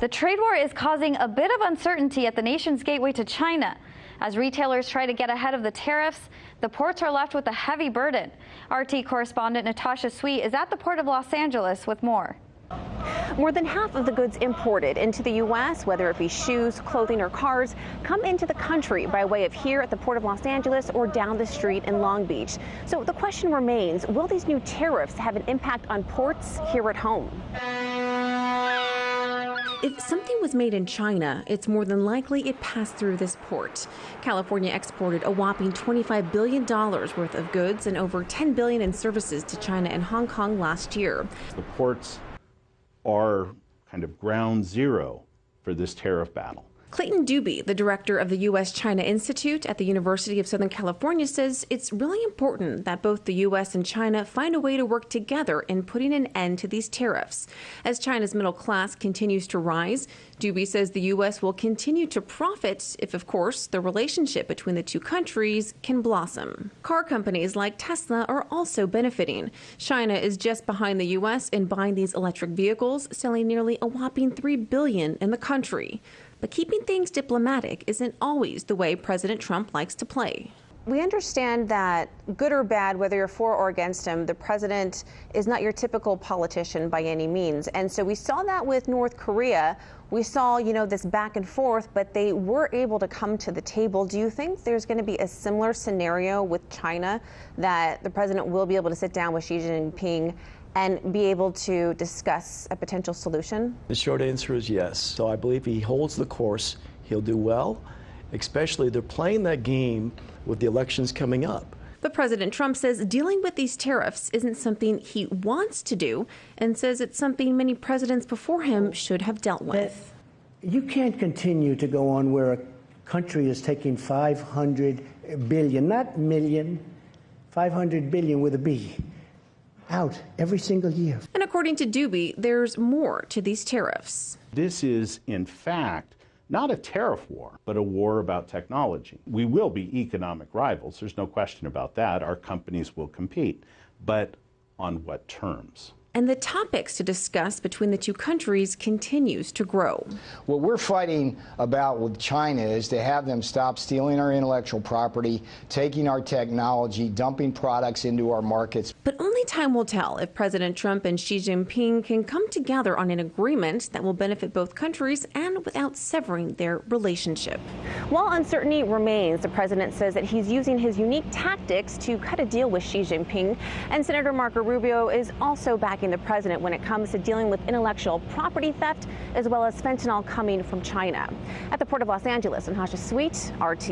The trade war is causing a bit of uncertainty at the nation's gateway to China. As retailers try to get ahead of the tariffs, the ports are left with a heavy burden. RT correspondent Natasha Sweet is at the Port of Los Angeles with more. More than half of the goods imported into the U.S., whether it be shoes, clothing, or cars, come into the country by way of here at the Port of Los Angeles or down the street in Long Beach. So the question remains, will these new tariffs have an impact on ports here at home? If something was made in China, it's more than likely it passed through this port. California exported a whopping $25 billion worth of goods and over $10 billion in services to China and Hong Kong last year. The ports are kind of ground zero for this tariff battle. Clayton Doobie, the director of the U.S.-China Institute at the University of Southern California, says it's really important that both the U.S. and China find a way to work together in putting an end to these tariffs. As China's middle class continues to rise, Doobie says the U.S. will continue to profit if, of course, the relationship between the two countries can blossom. Car companies like Tesla are also benefiting. China is just behind the U.S. in buying these electric vehicles, selling nearly a whopping $3 billion in the country. But keeping things diplomatic isn't always the way President Trump likes to play. We understand that, good or bad, whether you're for or against him, the president is not your typical politician by any means. And so we saw that with North Korea. We saw, this back and forth, but they were able to come to the table. Do you think there's going to be a similar scenario with China, that the president will be able to sit down with Xi Jinping and be able to discuss a potential solution? The short answer is yes. So I believe he holds the course, he'll do well, especially they're playing that game with the elections coming up. But President Trump says dealing with these tariffs isn't something he wants to do, and says it's something many presidents before him should have dealt with. You can't continue to go on where a country is taking 500 billion, not million, 500 billion with a B, out every single year. And according to Doobie, there's more to these tariffs. This is, in fact, not a tariff war, but a war about technology. We will be economic rivals. There's no question about that. Our companies will compete. But on what terms? And the topics to discuss between the two countries continues to grow. What we're fighting about with China is to have them stop stealing our intellectual property, taking our technology, dumping products into our markets. But only time will tell if President Trump and Xi Jinping can come together on an agreement that will benefit both countries and without severing their relationship. While uncertainty remains, the president says that he's using his unique tactics to cut a deal with Xi Jinping. And Senator Marco Rubio is also backing the president when it comes to dealing with intellectual property theft, as well as fentanyl coming from China. At the Port of Los Angeles, Natasha Sweet, RT.